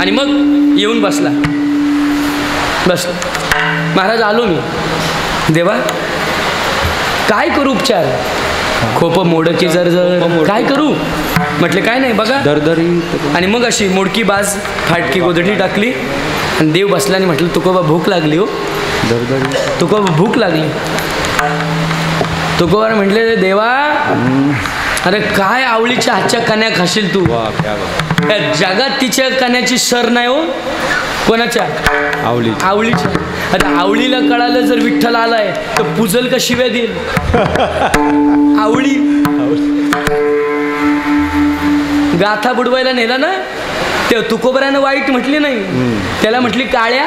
आणि मग येऊन बसला. महाराज आलो मी. देवा काय करू उपचार? खोप मोडकी जर काय करू म्हटले. काय नाही बघा दरदरी. आणि मग अशी मोडकी बाज फाटकी गोधडी टाकली आणि देव बसला आणि म्हटलं तुकोबा भूक लागली हो. दरदरी. तुकोबा भूक लागली. तुकोबा म्हटले देवा अरे काय आवळीच्या हातच्या कण्या खाशील तू. जगात तिच्या कण्याची सर नाही हो. कोणाच्या? आवळीच्या. आता आवळीला कळालं जर विठ्ठल आलाय तर पूजल का शिव्या देईल. आवळी गाथा बुडवायला नेला ना ते तुकोबरानं वाईट म्हटली नाही. त्याला म्हटली काळ्या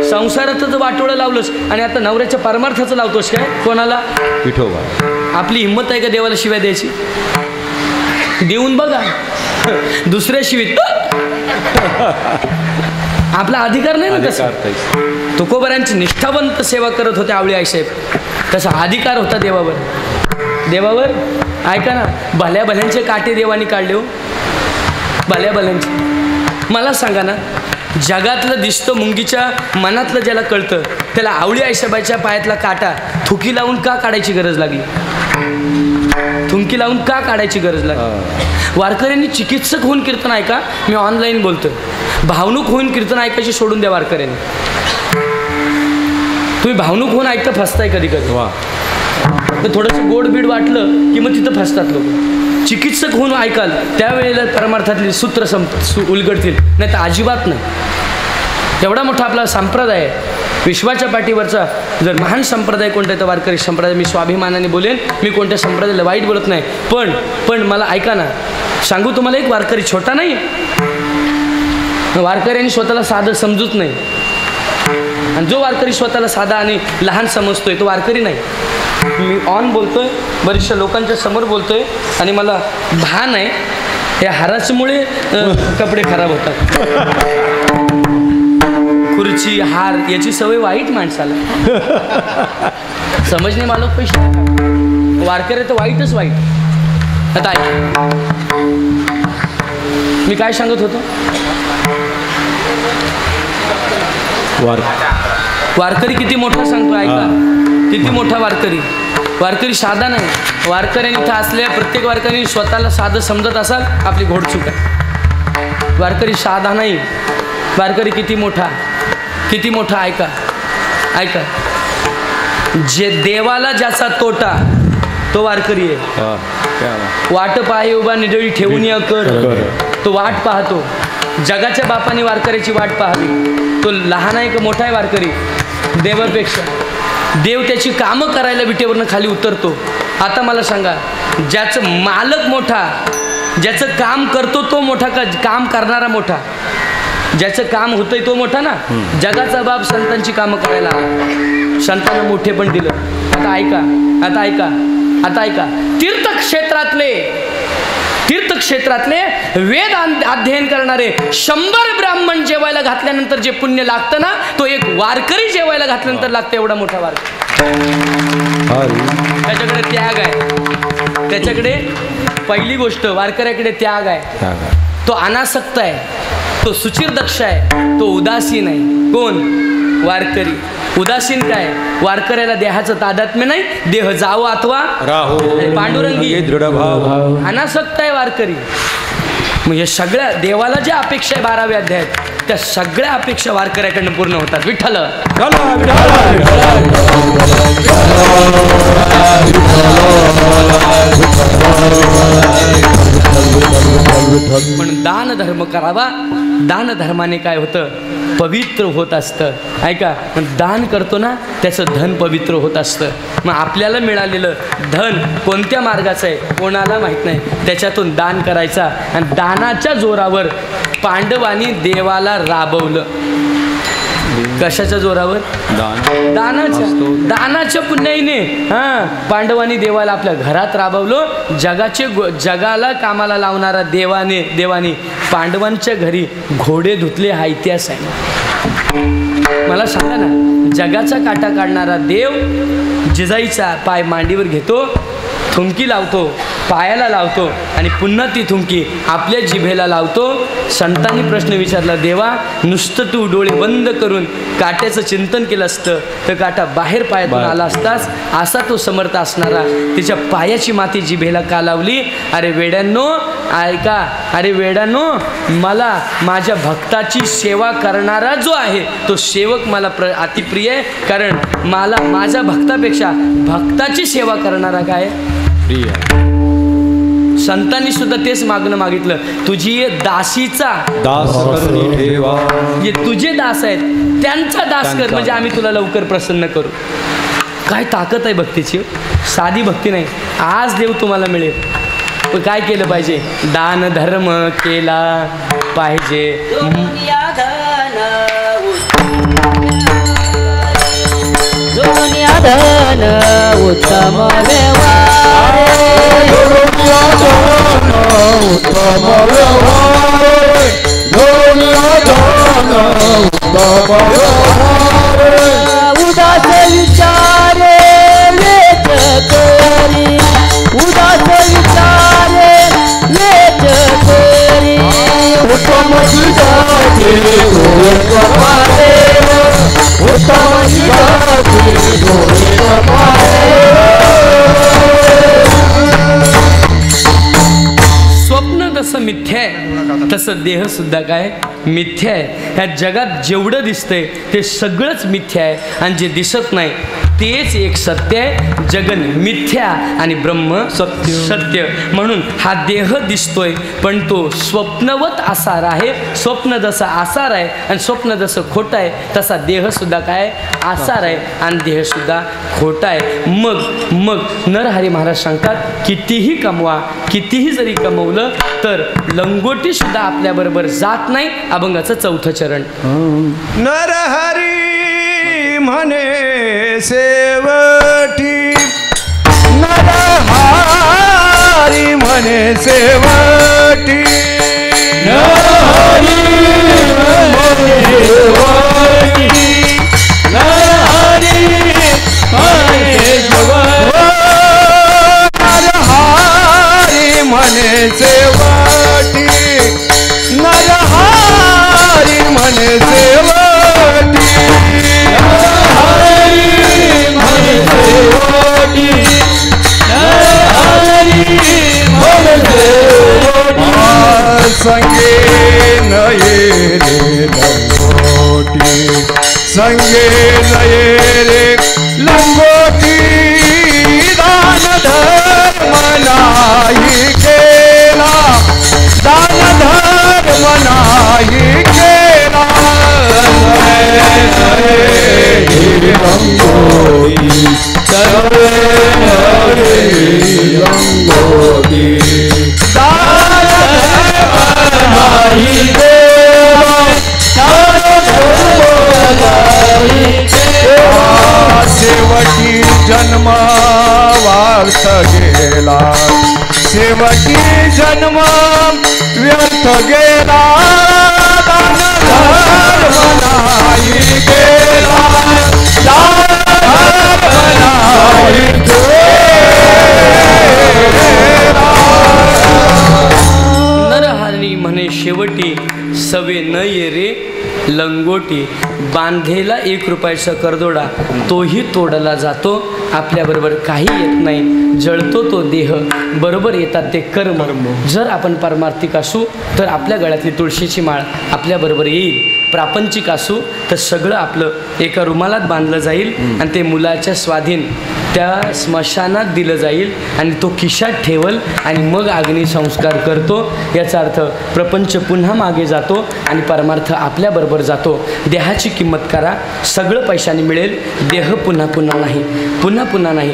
संसारातच वाटोळं लावलंस आणि आता नवऱ्याच्या परमार्थाचं लावतोस काय. कोणाला? विठोबा. आपली हिंमत आहे का देवाला शिव्या द्यायची? देऊन बघा दुसऱ्या शिवीत. आपला अधिकार नाही ना तसा. तुकोबरांची निष्ठावंत सेवा करत होते आवळी आईसाहेब. तसा अधिकार होता देवावर. देवावर ऐका ना भल्या भल्यांचे काटे देवानी काढले हो. भल्या भल्यांचे. मला सांगा ना जगातलं दिसतं मुंगीच्या मनातलं ज्याला कळतं त्याला आवळी आईसाहेबाच्या पायातला काटा थुकी लावून का काढायची गरज लागली? थुंकी लावून का काढायची गरज लागली? वारकऱ्यांनी चिकित्सक होऊन कीर्तन ऐका. मी ऑनलाईन बोलतो. भावनुक होऊन कीर्तन ऐकायची सोडून द्या वारकऱ्यांनी. तुम्ही भावनुक होऊन ऐकता फसताय कधी कधी. तर थोडंसं गोड बीड वाटलं की मग तिथं फसतात लोक. चिकित्सक होऊन ऐकाल त्यावेळेला परमार्थातली सूत्र उलगडतील, नाही तर अजिबात नाही. एवढा मोठा आपला संप्रदाय आहे विश्वाच्या पाठीवरचा. जर महान संप्रदाय कोणता आहे तर वारकरी संप्रदाय. मी स्वाभिमानाने बोलेन. मी कोणत्या संप्रदायाला वाईट बोलत नाही. पण मला ऐका ना सांगू तुम्हाला एक वारकरी छोटा नाही. वारकऱ्यांनी स्वतःला साधं समजूच नाही. आणि जो वारकरी स्वतःला साधा आणि लहान समजतोय तो वारकरी नाही. मी ऑन बोलतोय बऱ्याचशा लोकांच्या समोर बोलतोय आणि मला भान आहे या हाराचमुळे कपडे खराब होतात. खुर्ची हार याची सवय वाईट माणसाला. समजणे मालक पैसे वारकरी तर वाईटच वाईट. आता मी काय सांगत होतो? वारकरी किती मोठा सांगतो ऐका. किती मोठा वारकरी. वारकरी साधा नाही. वारकऱ्यांनी इथं असलेल्या प्रत्येक वारकऱ्यांनी स्वतःला साधं समजत असाल आपली घोडचूक आहे. वारकरी साधा नाही. वारकरी किती मोठा किती मोठा. ऐका ऐका. जे देवाला ज्याचा तोटा तो वारकरी आहे. वाट पाहे उभा निडळी ठेवून या कर. तो वाट पाहतो. जगाच्या बापाने वारकऱ्याची वाट पाहावी. तो लहान आहे का मोठा आहे वारकरी देवापेक्षा. देव त्याची कामं करायला विटेवरनं खाली उतरतो. आता मला सांगा ज्याचं मालक मोठा ज्याचं काम करतो तो मोठा का काम करणारा मोठा? ज्याचं काम होतंय तो मोठा ना. जगाचा बाप संतांची कामं करायला संतांना मोठे पण दिलं. आता ऐका आता ऐका आता ऐका. तीर्थक्षेत्रातले वेद अध्ययन करणारे 100 ब्राह्मण जेवायला घातल्यानंतर जे पुण्य लागतं ना तो एक वारकरी जेवायला घातल्यानंतर लागतं. एवढा मोठा वारकरी. त्याच्याकडे त्याग आहे. त्याच्याकडे पहिली गोष्ट वारकऱ्याकडे त्याग आहे. तो अनासक्त आहे. तो सुचिर दक्ष आहे. तो उदासीन आहे. कोण? वारकरी. उदासीन काय? वारकऱ्याला देहाचं तादात्म्य नाही. देह जावो अथवा राहो. पांडुरंगी दृढ भाव. अनासक्त आहे वारकरी. मग हे सगळ्या देवाला ज्या अपेक्षा आहे 12व्या अध्यायात त्या सगळ्या अपेक्षा वारकऱ्याकडनं पूर्ण होतात. विठ्ठल पण दान धर्म करावा. दान धर्माने काय होतं? पवित्र होत असतं. ऐका दान करतो ना त्याचं धन पवित्र होत असतं. मग आपल्याला मिळालेलं धन कोणत्या मार्गाचं आहे कोणाला माहीत नाही. त्याच्यातून दान करायचा. आणि दानाच्या जोरावर पांडवांनी देवाला राबवलं. कशाच्या जोरावर? दानाच्या पुण्याईने. पांडवांनी देवाला आपल्या घरात राबवलं. जगाला कामाला लावणारा देवाने पांडवांच्या घरी घोडे धुतले हा इतिहास आहे. मला सांगा ना जगाचा काटा काढणारा देव जिजाईचा पाय मांडीवर घेतो. थुंकी लावतो पायाला लावतो आणि पुन्हा ती थुंकी आपल्या जिभेला लावतो. संतांनी प्रश्न विचारला, देवा नुसतं तू डोळे बंद करून काट्याचं चिंतन केलं असतं तर काटा बाहेर पायातून आला असतास. असा तो समर्थ असणारा तिच्या पायाची माती जिभेला का लावली? अरे वेड्यांनो ऐका, अरे वेड्यांनो, मला माझ्या भक्ताची सेवा करणारा जो आहे तो सेवक मला अतिप्रिय आहे. कारण मला माझ्या भक्तापेक्षा भक्ताची सेवा करणारा काय प्रिय. संतांनी सुद्धा तेच मागणं मागितलं, तुझी दासीचा दास करून ठेवा. जे तुझे दास आहेत त्यांचा दास कर, म्हणजे आम्ही तुला लवकर प्रसन्न करू. काय ताकद आहे भक्तीची, साधी भक्ती नाही. आज देव तुम्हाला मिळेल, पण काय केलं पाहिजे? दान धर्म केला पाहिजे. धन उत्तम व्यवहार, उत्तम व्यवहार, उदास विचारे वेच करी, उदास विचारे वेच करी, उत्तम विचारे उत्तम स्वप्न जसं मिथ्या आहे तसं देह सुद्धा काय मिथ्या आहे. ह्या जगात जेवढं दिसतंय ते सगळंच मिथ्या आहे आणि जे दिसत नाही तेच एक सत्य आहे. जगन मिथ्या आणि ब्रह्म सत्य. म्हणून हा देह दिसतोय पण तो स्वप्नवत आसार आहे. स्वप्न जसा आसार आहे आणि स्वप्न जसं खोटं आहे तसा देह सुद्धा काय आसार आहे आणि देह सुद्धा खोटा आहे. मग नरहरी महाराज सांगतात, कितीही कमवा, कितीही जरी कमवलं तर लंगोटी सुद्धा आपल्याबरोबर जात नाही. अभंगाचं 4थं चरण. नरहरी म्हणे सेवटी, नरहरी म्हणे सेवटी, नरहरी म्हणे सेवटी, नरहरी म्हणे सेवटी, नरहरी म्हणे सेवटी, नरहरी म्हणे सेवटी, नरहरी म्हणे सेवटी, नरहरी म्हणे सेवटी, संगे नये रे लंगोटी, संगे नये रे लंगोटी, दान धर्म नाही केला, दान धर्म नाही केला, लंगोटी, लंगोटी, दान धर्म नाही केला, दान धर्म नाही केला, शेवटी जन्म व्यर्थ गेला, शेवटी जन्म व्यर्थ गेला, दान धर्म नाही केला, दान धर्म नाही केला. नरहरी म्हणे शेवटी सवे न ये रे लंगोटी. बांधलेला 1 रुपयाचा करदोडा तोही तोडला जातो. आपल्याबरोबर काही येत नाही, जळतो तो देह, बरोबर येतात ते कर्म. जर आपण परमार्थिक असू तर आपल्या गळ्यातली तुळशीची माळ आपल्याबरोबर येईल. प्रापंचिक असू तर सगळं आपलं एका रुमालात बांधलं जाईल आणि ते मुलाच्या स्वाधीन त्या स्मशानात दिलं जाईल आणि तो खिशात ठेवल आणि मग अग्निसंस्कार करतो. याचा अर्थ प्रपंच पुन्हा मागे जातो आणि परमार्थ आपल्याबरोबर जातो. देहाची किंमत करा, सगळं पैशाने मिळेल, देह पुन्हा पुन्हा नाही, पुन्हा पुन्हा नाही.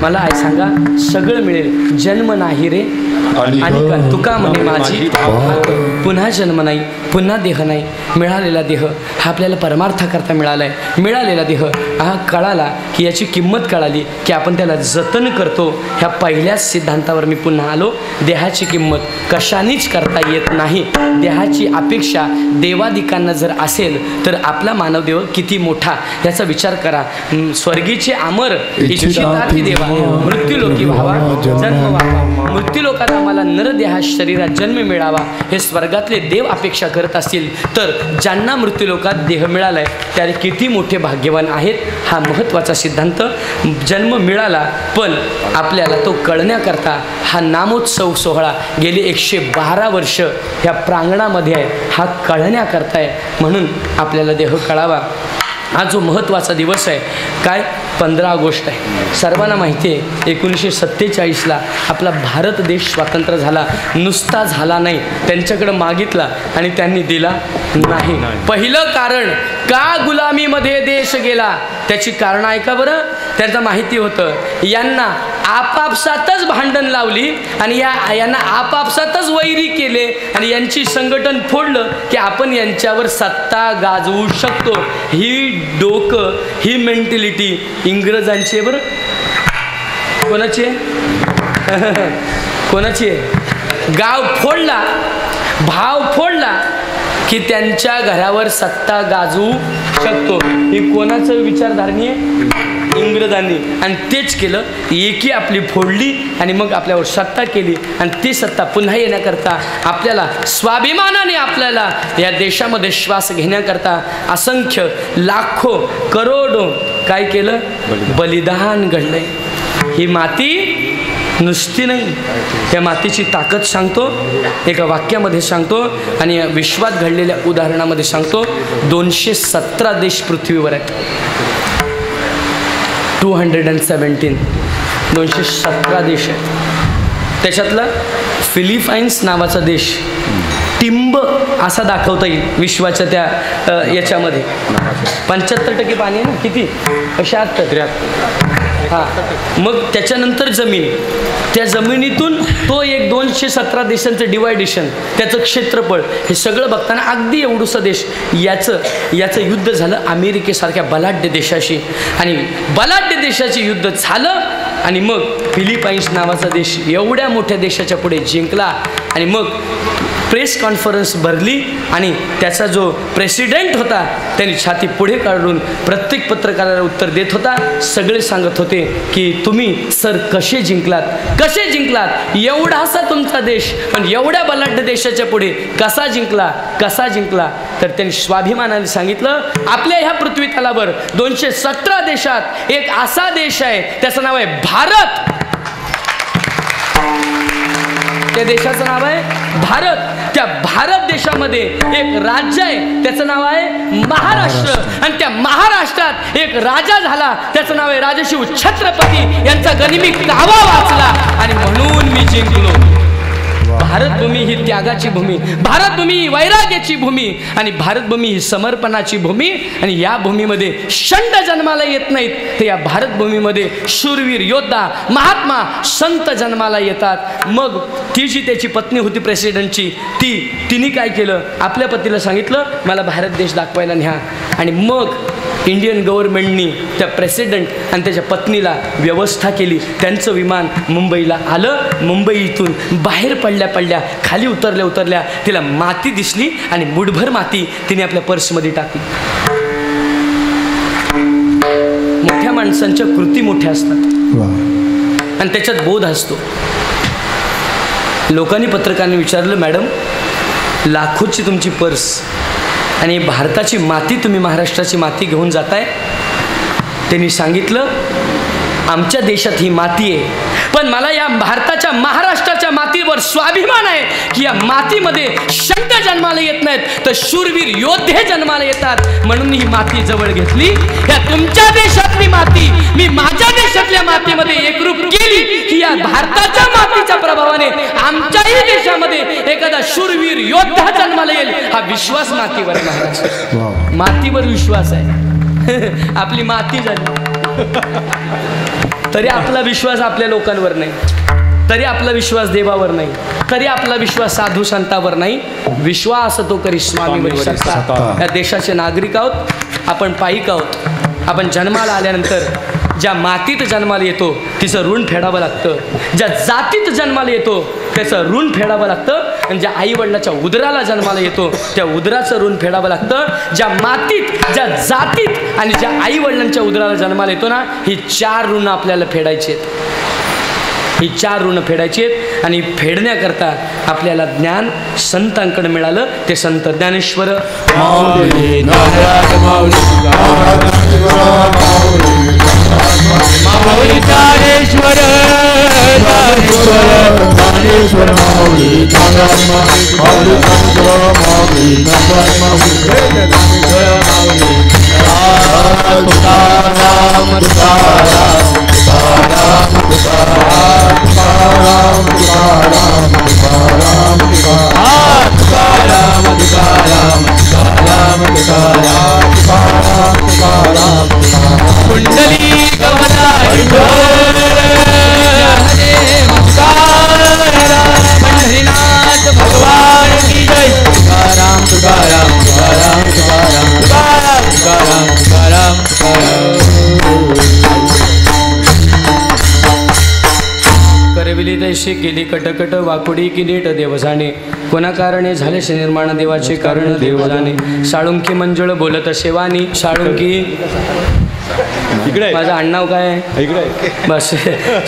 मला आई सांगा, सगळं मिळेल, जन्म नाही रे आणि तुका म्हणे माझी पुन्हा जन्म नाही, पुन्हा देह नाही. मिळालेला देह हा आपल्याला परमार्थाकरता मिळाला आहे. मिळालेला देह हा कळाला की याची किंमत कळाली की आपण त्याला जतन करतो. ह्या पहिल्याच सिद्धांतावर मी पुन्हा आलो. देहाची किंमत कशानेच करता येत नाही. देहाची अपेक्षा देवादिकांना जर असेल तर आपला मानवदेव किती मोठा याचा विचार करा. स्वर्गीचे अमर इच्छिता की देवा, मृत्यूलोकी व्हावा जन्म व्हावा, मृत्यूलोकात आम्हाला नरदेहा शरीरात जन्म मिळावा हे स्वर्गातले देव अपेक्षा करत असतील, तर ज्यांना मृत्यूलोकात देह मिळालाय त्याने किती मोठे भाग्यवान आहेत हा महत्त्वाचा सिद्धांत. जन्म मिळाला पण आपल्याला तो कळण्याकरता हा नामोत्सव सोहळा गेली 112 वर्ष ह्या प्रांगणामध्ये आहे, हा कळण्याकरता आहे. म्हणून आपल्याला देह कळावा. हा जो महत्त्वाचा दिवस आहे काय 15 ऑगस्ट आहे. सर्वांना माहिती आहे 1947ला आपला भारत देश स्वतंत्र झाला. नुसता झाला नाही, त्यांच्याकडं मागितला आणि त्यांनी दिला नाही. पहिलं कारण का गुलामीमध्ये देश गेला त्याची कारणं ऐका बरं. त्यांचं माहिती होतं यांना आपापसातच भांडण लावली आणि यांना आपापसातच वैरी केले आणि यांची संघटन फोडलं की आपण यांच्यावर सत्ता गाजवू शकतो. ही डोकं ही मेंटॅलिटी इंग्रजांची आहे बरं. कोणाची आहे? कोणाची आहे? गाव फोडला, भाव फोडला की त्यांच्या घरावर सत्ता गाजवू शकतो. ही कोणाचं विचारधारणी आहे? इंग्रजांनी. आणि तेच केलं. एकी आपली फोडली आणि मग आपल्यावर सत्ता केली आणि ती सत्ता पुन्हा येण्याकरता आपल्याला स्वाभिमानाने आपल्याला या देशामध्ये श्वास घेण्याकरता असंख्य लाखो करोडो काय केलं? बलिदान घडलंय. ही माती नुसती नाही, त्या मातीची ताकद सांगतो एका वाक्यामध्ये सांगतो आणि विश्वात घडलेल्या उदाहरणामध्ये सांगतो. 217 देश पृथ्वीवर आहेत. 217 217 देश आहेत. त्याच्यातला फिलिपाईन्स नावाचा देश टिंब असा दाखवता येईल विश्वाच्या त्या याच्यामध्ये. 75% पाणी आहे ना, किती? 76. हां, मग त्याच्यानंतर जमीन, त्या जमिनीतून तो एक 217 देशांचं डिवायडेशन, त्याचं क्षेत्रफळ, हे सगळं बघताना अगदी एवढूसा देश. याचं युद्ध झालं अमेरिकेसारख्या बलाढ्य देशाशी आणि बलाढ्य देशाचे युद्ध झालं आणि मग फिलिपाईन्स नावाचा देश एवढ्या मोठ्या देशाच्या पुढे जिंकला आणि मग प्रेस कॉन्फरन्स भरली आणि त्याचा जो प्रेसिडेंट होता त्यांनी छाती पुढे काढून प्रत्येक पत्रकाराला उत्तर देत होता. सगळे सांगत होते की तुम्ही सर कसे जिंकलात एवढासा तुमचा देश पण एवढ्या बलाढ्य देशाच्या पुढे कसा जिंकला. तर त्यांनी स्वाभिमानाने सांगितलं आपल्या ह्या पृथ्वी तलावर 217 देशात एक असा देश आहे त्याचं नाव आहे भारत. त्या देशाचं नाव आहे भारत. त्या भारत देशामध्ये एक राज्य आहे त्याचं नाव आहे महाराष्ट्र आणि त्या महाराष्ट्रात एक राजा झाला त्याचं नाव आहे राजशिव छत्रपती यांचा गनिमी कावा वाचला आणि म्हणून मी जिंकलो. भारतभूमी ही त्यागाची भूमी, भारतभूमी ही वैराग्याची भूमी आणि भारतभूमी ही समर्पणाची भूमी आणि या भूमीमध्ये षंड जन्माला येत नाहीत, तर या भारतभूमीमध्ये शूरवीर योद्धा महात्मा संत जन्माला येतात. मग ती जी त्याची पत्नी होती प्रेसिडेंटची तिने काय केलं? आपल्या पतीला सांगितलं मला भारत देश दाखवायला न्या आणि मग इंडियन गव्हर्नमेंटनी त्या प्रेसिडेंट आणि त्याच्या पत्नीला व्यवस्था केली. त्यांचं विमान मुंबईला आलं. मुंबईतून बाहेर पडल्या खाली उतरल्या तिला माती दिसली आणि मुठभर माती तिने आपल्या पर्समध्ये टाकली. मोठ्या माणसांच्या कृती मोठ्या असतात आणि त्याच्यात बोध असतो. लोकांनी पत्रकारांनी विचारलं मॅडम लाखोची तुमची पर्स आणि भारताची माती तुम्ही महाराष्ट्राची माती घेऊन जाताय. त्यांनी सांगितलं आमच्या देशात ही माती आहे पण मला या भारताच्या महाराष्ट्राच्या मातीवर स्वाभिमान आहे की या मातीमध्ये षंड जन्माला येत नाहीत तर शूरवीर योद्धे जन्माला येतात. म्हणून ही माती जवळ घेतली. या तुमच्या देशातली माती मी माझ्या देशातल्या मातीमध्ये एकरूप केली की या भारताच्या मातीच्या प्रभावाने आमच्याही देशामध्ये एखादा शूरवीर योद्धा जन्माला येईल. हा विश्वास मातीवर आहे महाराज, मातीवर विश्वास आहे. आपली माती झाली तरी आपला विश्वास आपल्या लोकांवर नाही, तरी आपला विश्वास देवावर नाही, तरी आपला विश्वास साधू संतांवर नाही. विश्वास तो करी स्वामीवर सत्ता. या देशाचे नागरिक आहोत आपण, पाईक आहोत आपण. जन्माला आल्यानंतर ज्या मातीत जन्माला येतो तिचं ऋण फेडावं लागतं. ज्या जातीत जन्माला येतो त्याचं ऋण फेडावं लागतं. आणि ज्या आई वडिलाच्या उदराला जन्माला येतो त्या उदराचं ऋण फेडावं लागतं. ज्या मातीत, ज्या जातीत आणि ज्या आई वडिलांच्या उदराला जन्माला येतो ना, ही 4 ऋण आपल्याला फेडायची आहेत. ही 4 ऋण फेडायची आहेत. आणि फेडण्याकरता आपल्याला ज्ञान संतांकडे मिळालं. ते संत ज्ञानेश्वर माऊली ज्ञानेश्वर ज्ञानेश्वर माऊली माऊली कुंडली पंढरीनाथ भगवान की जय. तुकाराम तुकाराम तुकाराम तुकाराम तुकाराम तुकाराम तुकाराम तुकाराम. करविली तैशी केली कटकट वाकुडी की नीट देव जाणे. कोणा कारणे झालेसे निर्माण देवाचे कारण देव जाणे. साळुंकी मंजुळ बोलत सेवानी. साळुंकी इकडे माझं आडनाव काय आहे? इकडे बस.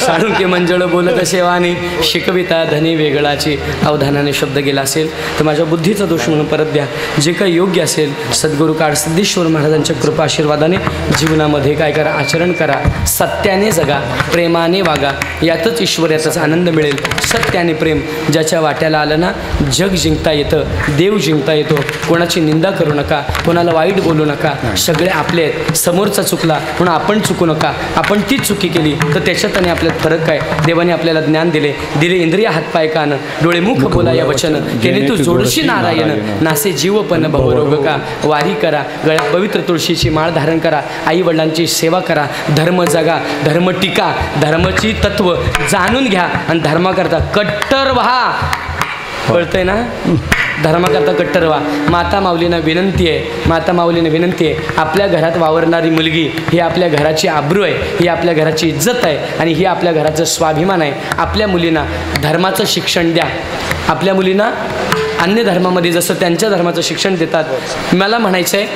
साळुंकी मंजुळ बोलत सेवानी. शिकविता धनी वेगळाची. अवधानाने शब्द गेला असेल तर माझ्या बुद्धीचा दोष म्हणून परत द्या. जे काही योग्य असेल सद्गुरू काळ सिद्धेश्वर महाराजांच्या कृपा आशीर्वादाने जीवनामध्ये काय करा, आचरण करा. सत्याने जगा, प्रेमाने वागा. यातच ईश्वर, याचाच आनंद मिळेल. सत्य आणि प्रेम ज्याच्या वाट्याला आलं ना, जग जिंकता येतं, देव जिंकता येतो. कोणाची निंदा करू नका, कोणाला वाईट बोलू नका. सगळे आपले आहेत. समोरचा चुकला म्हणून आपण चुकू नका. आपण तीच चुकी केली तर त्याच्यात आणि आपल्यात फरक काय. देवाने आपल्याला ज्ञान दिले इंद्रिय हातपाय कान डोळे मुख बोला या वचन. त्याने तू जोडशी नारायण. नासे जीवपण भवरोग का. वारी करा, गळ्यात पवित्र तुळशीची माळ धारण करा. आई वडिलांची सेवा करा. धर्म जगा, धर्म टिका. धर्माची तत्व जाणून घ्या आणि धर्माकरता कट्टर व्हा. कळतंय ना? धर्माकरता कट्टर व्हा. माता माऊलींना विनंती आहे, आपल्या घरात वावरणारी मुलगी ही आपल्या घराची आबरू आहे, ही आपल्या घराची इज्जत आहे आणि ही आपल्या घराचं स्वाभिमान आहे. आपल्या मुलींना धर्माचं शिक्षण द्या. आपल्या मुलींना अन्य धर्मामध्ये जसं त्यांच्या धर्माचं शिक्षण देतात. मला म्हणायचं आहे,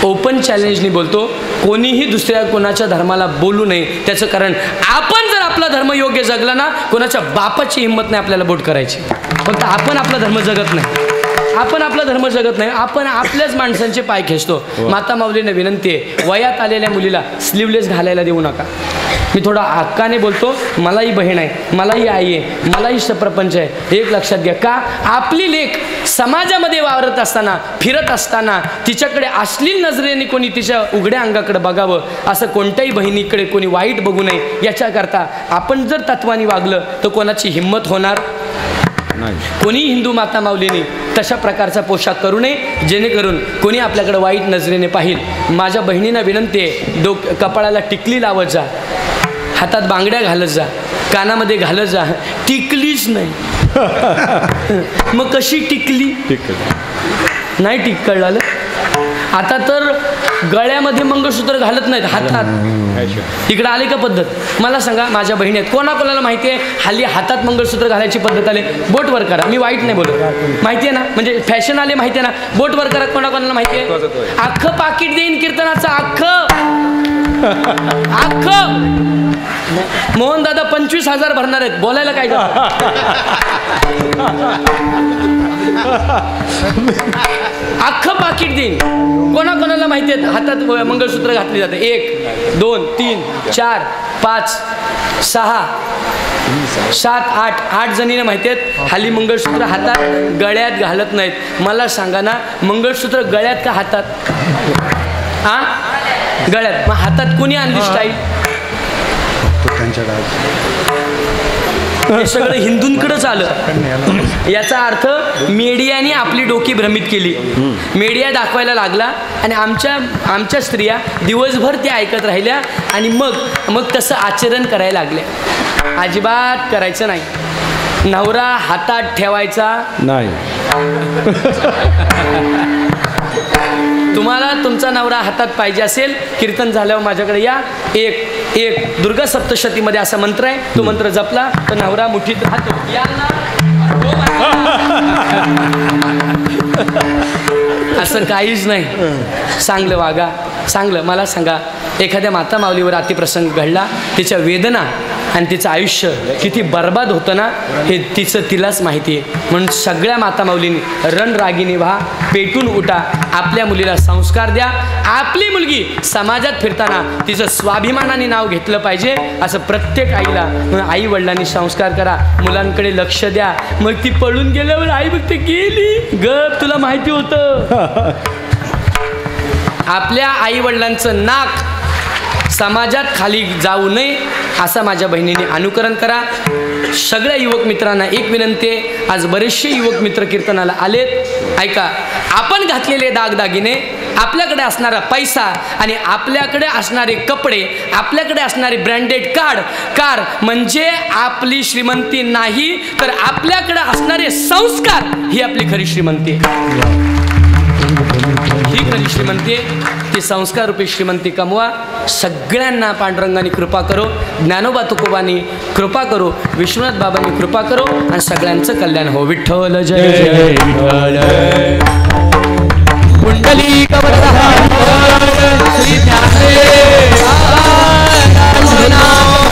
ओपन चॅलेंजनी बोलतो, कोणीही दुसऱ्या कोणाच्या धर्माला बोलू नये. त्याचं कारण आपण जर आपला धर्म योग्य जगला ना, कोणाच्या बापाची हिंमत नाही आपल्याला बोट करायची. फक्त आपण आपला धर्म जगत नाही. आपण आपल्याच माणसांचे पाय खेचतो. माता माऊलीने विनंती आहे, वयात आलेल्या मुलीला स्लीवलेस घालायला देऊ नका. मी थोडा हक्काने बोलतो. मलाही बहीण आहे, मलाही आई आहे, मलाही प्रपंच आहे. एक लक्षात घ्या, का आपली लेक समाजामध्ये वावरत असताना, फिरत असताना तिच्याकडे अश्लील नजरेने कोणी तिच्या उघड्या अंगाकडे बघावं असं कोणत्याही बहिणीकडे कोणी वाईट बघू नये. याच्याकरता आपण जर तत्वानी वागलं तर कोणाची हिंमत होणार नाही. कोणी हिंदू माता माऊलीने तशा प्रकारचा पोशाख करू नये, जेणेकरून कोणी आपल्याकडे वाईट नजरेने पाहिल. माझ्या बहिणींना विनंती आहे, कपाळाला टिकली लावत जा, हातात बांगड्या घालत जा, कानामध्ये घालत जा. टिकलीच नाही मग कशी टिकली नाही टिक कळलं. आता तर गळ्यामध्ये मंगळसूत्र घालत नाहीत, हातात. इकडे आले का पद्धत? मला सांगा, माझ्या बहिणी आहेत, कोणाकोणाला माहिती आहे हल्ली हातात मंगळसूत्र घालायची पद्धत आले? बोट वर करा. मी वाईट नाही बोलत, माहिती आहे ना, म्हणजे फॅशन आले, माहिती आहे ना. बोट वर करा. कोणाकोणाला माहिती आहे? अख्खं पाकिट देईन कीर्तनाचं, अख्खं. मोहन दादा 25,000 भरणार आहेत. बोलायला काय अख्खं पाकिट देईन. कोणाकोणाला माहिती आहे हातात मंगळसूत्र घातली जाते? 1 2 3 4 5 6 7 8 जणींना माहिती आहेत हल्ली मंगळसूत्र हातात गळ्यात घालत नाहीत. मला सांगा ना, मंगळसूत्र गळ्यात का हातात? हा, गळ्यात. मग हातात कोणी आणली स्टाईल? हे सगळं हिंदूंकडेच आलं. याचा अर्थ मीडियाने आपली डोकी भ्रमित केली. मीडिया दाखवायला लागला आणि आमच्या स्त्रिया दिवसभर त्या ऐकत राहिल्या आणि मग तसं आचरण करायला लागले. अजिबात करायचं नाही. नवरा हातात ठेवायचा नाही. तुम्हाला तुमचा नवरा हातात पाहिजे असेल, कीर्तन झाल्यावर माझ्याकडे या. 1 एक दुर्गा सप्तशतीमध्ये असा मंत्र आहे, तो मंत्र जपला तर नवरा मुठीत राहतो. याल ना? असं काहीच नाही. चांगलं वागा, चांगलं. मला सांगा, एखाद्या माता माऊलीवर अतिप्रसंग घडला, तिच्या वेदना आणि तिचं आयुष्य किती बर्बाद होतं ना, हे तिलाच माहिती आहे. म्हणून सगळ्या माता माऊलींनी रणरागिणी व्हा, पेटून उठा, आपल्या मुलीला संस्कार द्या. आपली मुलगी समाजात फिरताना तिचं स्वाभिमानाने नाव घेतलं पाहिजे, असं प्रत्येक आईला. म्हणून आई वडिलांनी संस्कार करा, मुलांकडे लक्ष द्या. मग ती पळून गेल्यावर आई बघते गेली, गप, तुला माहिती होतं. आपल्या आई वडिलांचं नाक समाजात खाली जाऊ नये, असं माझ्या बहिणीने अनुकरण करा. सगळ्या युवक मित्रांना एक विनंती आहे, आज बरेचसे युवक मित्र कीर्तनाला आलेत. ऐका, आपण घातलेले दागदागिने, आपल्याकडे असणारा पैसा आणि आपल्याकडे असणारे कपडे, आपल्याकडे असणारे ब्रँडेड कार म्हणजे आपली श्रीमंती नाही, तर आपल्याकडे असणारे संस्कार ही आपली खरी श्रीमंती आहे. ही खरी श्रीमंती आहे. ती संस्कार रूपी श्रीमंती कमवा. सगळ्यांना पांडुरंगाने कृपा करो, ज्ञानोबा तुकोबांनी कृपा करो, विश्वनाथ बाबांनी कृपा करो आणि सगळ्यांचं कल्याण हो. विठ्ठल जय जय विठ्ठल. कुंडली कवरधारी श्री ज्ञानदेव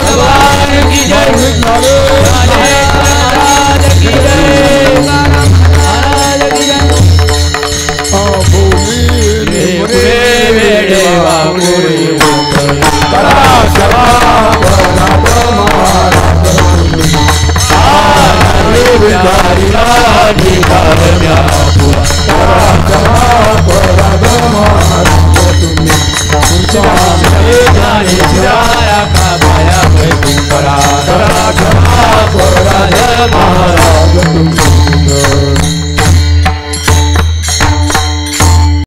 भगवान की जय. तुम्ही